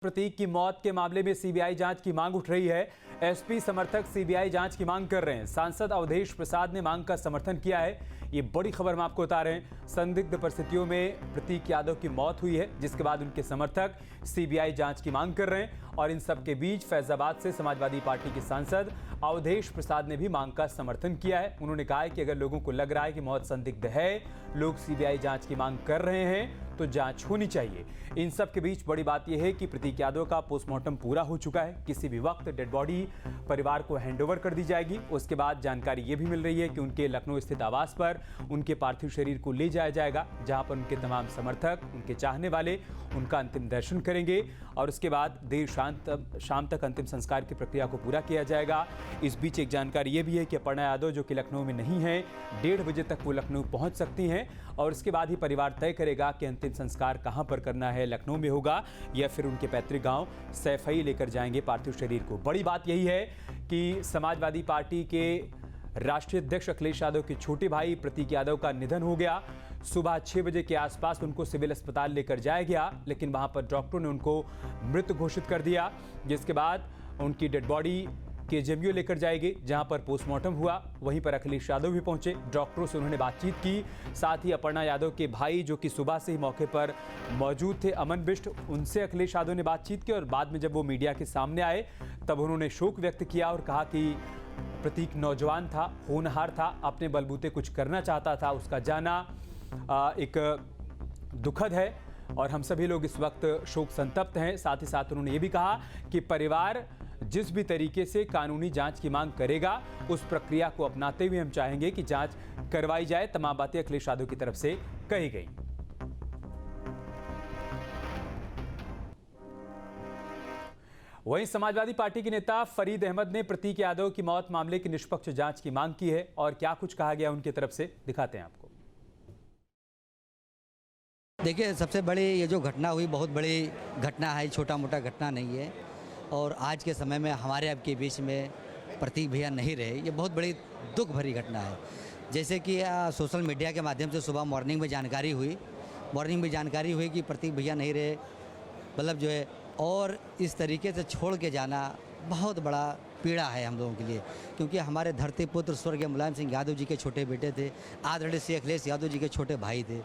प्रतीक की मौत के मामले में सीबीआई जांच की मांग उठ रही है। एसपी समर्थक सीबीआई जांच की मांग कर रहे हैं। सांसद अवधेश प्रसाद ने मांग का समर्थन किया है। ये बड़ी खबर हम आपको बता रहे हैं। संदिग्ध परिस्थितियों में प्रतीक यादव की मौत हुई है, जिसके बाद उनके समर्थक सीबीआई जांच की मांग कर रहे हैं। और इन सब के बीच फैजाबाद से समाजवादी पार्टी के सांसद अवधेश प्रसाद ने भी मांग का समर्थन किया है। उन्होंने कहा है कि अगर लोगों को लग रहा है कि मौत संदिग्ध है, लोग सीबीआई जांच की मांग कर रहे हैं, तो जांच होनी चाहिए। इन सब के बीच बड़ी बात यह है कि प्रतीक यादव का पोस्टमार्टम पूरा हो चुका है। किसी भी वक्त डेड बॉडी परिवार को हैंडओवर कर दी जाएगी। उसके बाद जानकारी यह भी मिल रही है कि उनके लखनऊ स्थित आवास पर उनके पार्थिव शरीर को ले जाया जाएगा, जहां पर उनके तमाम समर्थक, उनके चाहने वाले उनका अंतिम दर्शन करेंगे और उसके बाद देर शाम तक अंतिम संस्कार की प्रक्रिया को पूरा किया जाएगा। इस बीच एक जानकारी यह भी है कि अपर्णा यादव, जो कि लखनऊ में नहीं है, 1:30 बजे तक वो लखनऊ पहुंच सकती हैं और उसके बाद ही परिवार तय करेगा कि अंतिम संस्कार कहां पर करना है, लखनऊ में होगा या फिर उनके पैतृक गांव सैफई लेकर जाएंगे पार्थिव शरीर को। बड़ी बात यही है कि समाजवादी पार्टी के राष्ट्रीय अध्यक्ष अखिलेश यादव के छोटे भाई प्रतीक यादव का निधन हो गया। सुबह 6 बजे के आसपास उनको सिविल अस्पताल लेकर जाया गया, लेकिन वहां पर डॉक्टरों ने उनको मृत घोषित कर दिया, जिसके बाद उनकी डेड बॉडी केजेएमयू लेकर जाएगी, जहां पर पोस्टमार्टम हुआ। वहीं पर अखिलेश यादव भी पहुंचे, डॉक्टरों से उन्होंने बातचीत की। साथ ही अपर्णा यादव के भाई, जो कि सुबह से ही मौके पर मौजूद थे, अमन बिष्ट, उनसे अखिलेश यादव ने बातचीत की और बाद में जब वो मीडिया के सामने आए तब उन्होंने शोक व्यक्त किया और कहा कि प्रतीक नौजवान था, होनहार था, अपने बलबूते कुछ करना चाहता था। उसका जाना एक दुखद है और हम सभी लोग इस वक्त शोक संतप्त हैं। साथ ही साथ उन्होंने ये भी कहा कि परिवार जिस भी तरीके से कानूनी जांच की मांग करेगा, उस प्रक्रिया को अपनाते हुए हम चाहेंगे कि जांच करवाई जाए। तमाम बातें अखिलेश यादव की तरफ से कही गई। वहीं समाजवादी पार्टी के नेता फरीद अहमद ने प्रतीक यादव की मौत मामले की निष्पक्ष जांच की मांग की है और क्या कुछ कहा गया उनकी तरफ से, दिखाते हैं आपको। देखिए, सबसे बड़ी ये जो घटना हुई, बहुत बड़ी घटना है, छोटा मोटा घटना नहीं है। और आज के समय में हमारे आपके बीच में प्रतीक भैया नहीं रहे, ये बहुत बड़ी दुख भरी घटना है। जैसे कि सोशल मीडिया के माध्यम से सुबह मॉर्निंग में जानकारी हुई कि प्रतीक भैया नहीं रहे, मतलब जो है, और इस तरीके से छोड़ के जाना बहुत बड़ा पीड़ा है हम लोगों के लिए, क्योंकि हमारे धरती पुत्र स्वर्गीय मुलायम सिंह यादव जी के छोटे बेटे थे, आदरणीय श्री अखिलेश यादव जी के छोटे भाई थे।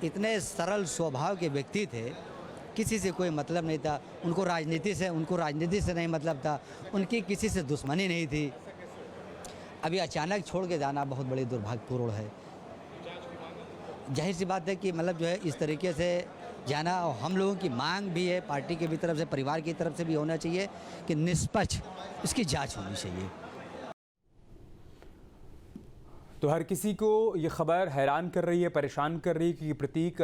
इतने सरल स्वभाव के व्यक्ति थे, किसी से कोई मतलब नहीं था, उनको राजनीति से नहीं मतलब था, उनकी किसी से दुश्मनी नहीं थी। अभी अचानक छोड़ के जाना बहुत बड़ी दुर्भाग्यपूर्ण है। जाहिर सी बात है कि मतलब जो है, इस तरीके से जाना, और हम लोगों की मांग भी है, पार्टी की भी तरफ से, परिवार की तरफ से भी होना चाहिए कि निष्पक्ष इसकी जांच होनी चाहिए। तो हर किसी को ये खबर हैरान कर रही है, परेशान कर रही है कि प्रतीक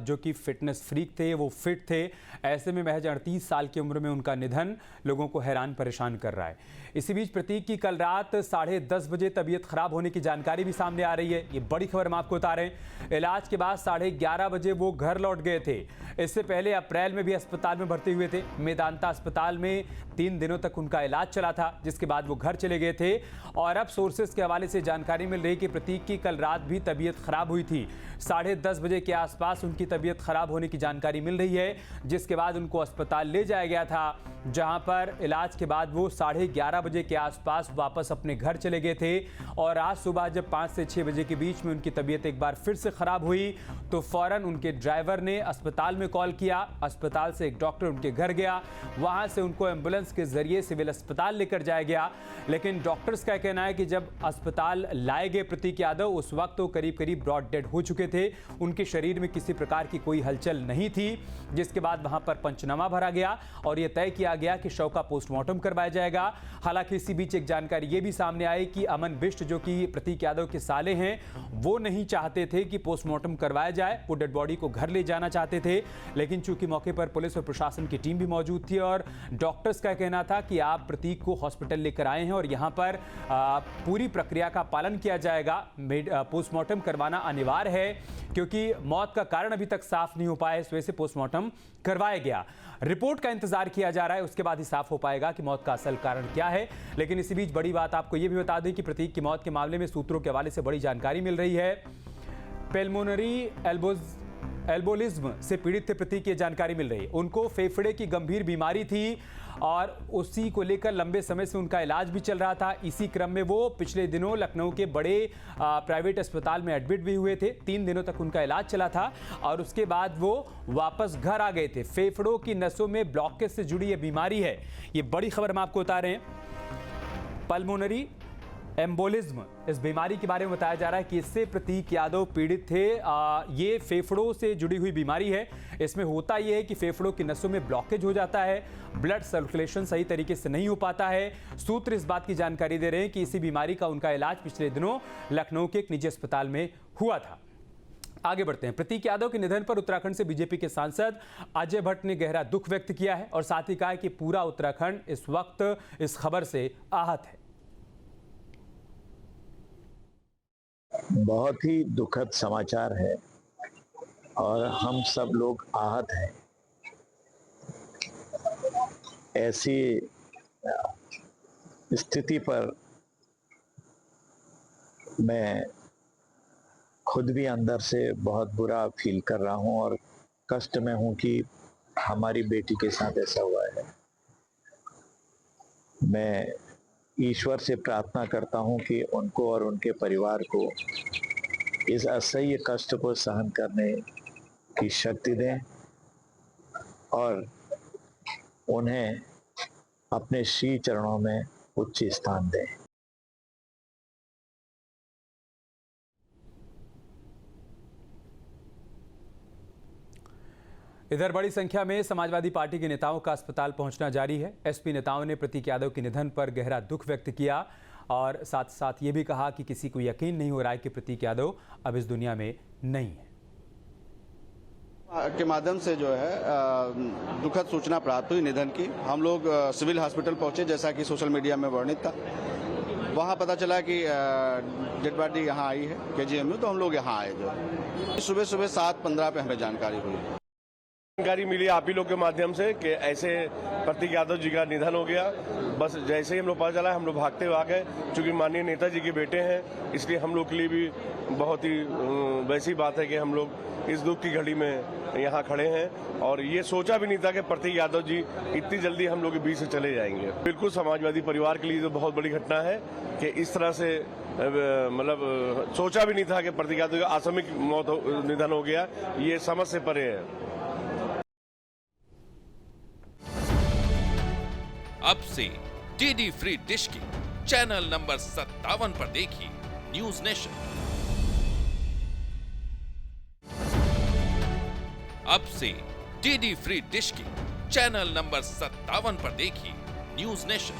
जो कि फिटनेस फ्रीक थे, वो फिट थे, ऐसे में महज 38 साल की उम्र में उनका निधन लोगों को हैरान परेशान कर रहा है। इसी बीच प्रतीक की कल रात 10:30 बजे तबीयत खराब होने की जानकारी भी सामने आ रही है। ये बड़ी खबर हम आपको बता रहे हैं। इलाज के बाद 11:30 बजे वो घर लौट गए थे। इससे पहले अप्रैल में भी अस्पताल में भर्ती हुए थे। मेदांता अस्पताल में 3 दिनों तक उनका इलाज चला था, जिसके बाद वो घर चले गए थे। और अब सोर्सेस के हवाले से जानकारी मिल रही है कि प्रतीक की कल रात भी तबीयत खराब हुई थी। 10:30 बजे के आसपास उनकी तबीयत खराब होने की जानकारी मिल रही है, जिसके बाद उनको अस्पताल ले जाया गया था, जहां पर इलाज के बाद वो 11:30 बजे के आसपास वापस अपने घर चले गए थे। और आज सुबह जब 5 से 6 बजे के बीच में उनकी तबीयत एक बार फिर से खराब हुई, तो फौरन उनके ड्राइवर ने अस्पताल में कॉल किया। अस्पताल से एक डॉक्टर उनके घर गया, वहां से उनको एम्बुलेंस के जरिए सिविल अस्पताल लेकर जाया गया। लेकिन डॉक्टर्स का कहना है कि जब अस्पताल लाए गए प्रतीक यादव, उस वक्त तो करीब ब्रॉड डेड हो चुके थे। उनके शरीर में किसी प्रकार की कोई हलचल नहीं थी, जिसके बाद वहां पर पंचनामा भरा गया और यह तय किया गया कि शव का पोस्टमार्टम करवाया जाएगा। हालांकि इसी बीच एक जानकारी यह भी सामने आई कि अमन बिष्ट, जो कि प्रतीक यादव के साले हैं, वो नहीं चाहते थे कि पोस्टमार्टम करवाया जाए। वो डेड बॉडी को घर ले जाना चाहते थे, लेकिन चूंकि मौके पर पुलिस और प्रशासन की टीम भी मौजूद थी और डॉक्टर्स का कहना था कि आप प्रतीक को हॉस्पिटल लेकर आए हैं और यहां पर पूरी प्रक्रिया का पालन किया जाएगा। पोस्टमार्टम करवाना अनिवार्य है, क्योंकि मौत का कारण अभी तक साफ नहीं हो पाया, इस वजह से पोस्टमार्टम करवाया गया। रिपोर्ट का इंतजार किया जा रहा है, उसके बाद ही साफ हो पाएगा कि मौत का असल कारण क्या है। लेकिन इसी बीच बड़ी बात आपको यह भी बता दें कि प्रतीक की मौत के मामले में सूत्रों के हवाले से बड़ी जानकारी मिल रही है। पेल्मोनरी एल्बोलिज्म से पीड़ित थे प्रतीक, ये जानकारी मिल रही है। उनको फेफड़े की गंभीर बीमारी थी और उसी को लेकर लंबे समय से उनका इलाज भी चल रहा था। इसी क्रम में वो पिछले दिनों लखनऊ के बड़े प्राइवेट अस्पताल में एडमिट भी हुए थे। 3 दिनों तक उनका इलाज चला था और उसके बाद वो वापस घर आ गए थे। फेफड़ों की नसों में ब्लॉकेज से जुड़ी ये बीमारी है। ये बड़ी खबर हम आपको बता रहे हैं। पल्मोनरी एम्बोलिज्म, इस बीमारी के बारे में बताया जा रहा है कि इससे प्रतीक यादव पीड़ित थे। ये फेफड़ों से जुड़ी हुई बीमारी है। इसमें होता यह है कि फेफड़ों की नसों में ब्लॉकेज हो जाता है, ब्लड सर्कुलेशन सही तरीके से नहीं हो पाता है। सूत्र इस बात की जानकारी दे रहे हैं कि इसी बीमारी का उनका इलाज पिछले दिनों लखनऊ के एक निजी अस्पताल में हुआ था। आगे बढ़ते हैं। प्रतीक यादव के निधन पर उत्तराखंड से बीजेपी के सांसद अजय भट्ट ने गहरा दुख व्यक्त किया है और साथ ही कहा है कि पूरा उत्तराखंड इस वक्त इस खबर से आहत है। बहुत ही दुखद समाचार है और हम सब लोग आहत हैं। ऐसी स्थिति पर मैं खुद भी अंदर से बहुत बुरा फील कर रहा हूं और कष्ट में हूं कि हमारी बेटी के साथ ऐसा हुआ है। मैं ईश्वर से प्रार्थना करता हूं कि उनको और उनके परिवार को इस असह्य कष्ट को सहन करने की शक्ति दें और उन्हें अपने श्री चरणों में उच्च स्थान दें। इधर बड़ी संख्या में समाजवादी पार्टी के नेताओं का अस्पताल पहुंचना जारी है। एसपी नेताओं ने प्रतीक यादव के निधन पर गहरा दुख व्यक्त किया और साथ साथ ये भी कहा कि किसी को यकीन नहीं हो रहा है कि प्रतीक यादव अब इस दुनिया में नहीं है। के माध्यम से जो है दुखद सूचना प्राप्त हुई निधन की। हम लोग सिविल हॉस्पिटल पहुंचे, जैसा कि सोशल मीडिया में वर्णित था। वहां पता चला कि डेड बॉडी यहाँ आई है KGM में, तो हम लोग यहाँ आए। जो सुबह 7:15 पे हमें जानकारी हुई। जानकारी मिली आप ही लोग के माध्यम से कि ऐसे प्रतीक यादव जी का निधन हो गया। बस जैसे ही हम लोग पता चला हम लोग भागते हुए आ गए। चूंकि माननीय नेताजी के बेटे हैं, इसलिए हम लोग के लिए भी बहुत ही वैसी बात है कि हम लोग इस दुख की घड़ी में यहाँ खड़े हैं और ये सोचा भी नहीं था कि प्रतीक यादव जी इतनी जल्दी हम लोग के बीच से चले जाएंगे। बिल्कुल समाजवादी परिवार के लिए तो बहुत बड़ी घटना है कि इस तरह से मतलब सोचा भी नहीं था कि प्रतीक यादव का आकस्मिक निधन हो गया। ये समझ से परे है। अब से डीडी फ्री डिश की चैनल नंबर 57 पर देखिए न्यूज नेशन। अब से डीडी फ्री डिश की चैनल नंबर 57 पर देखिए न्यूज नेशन।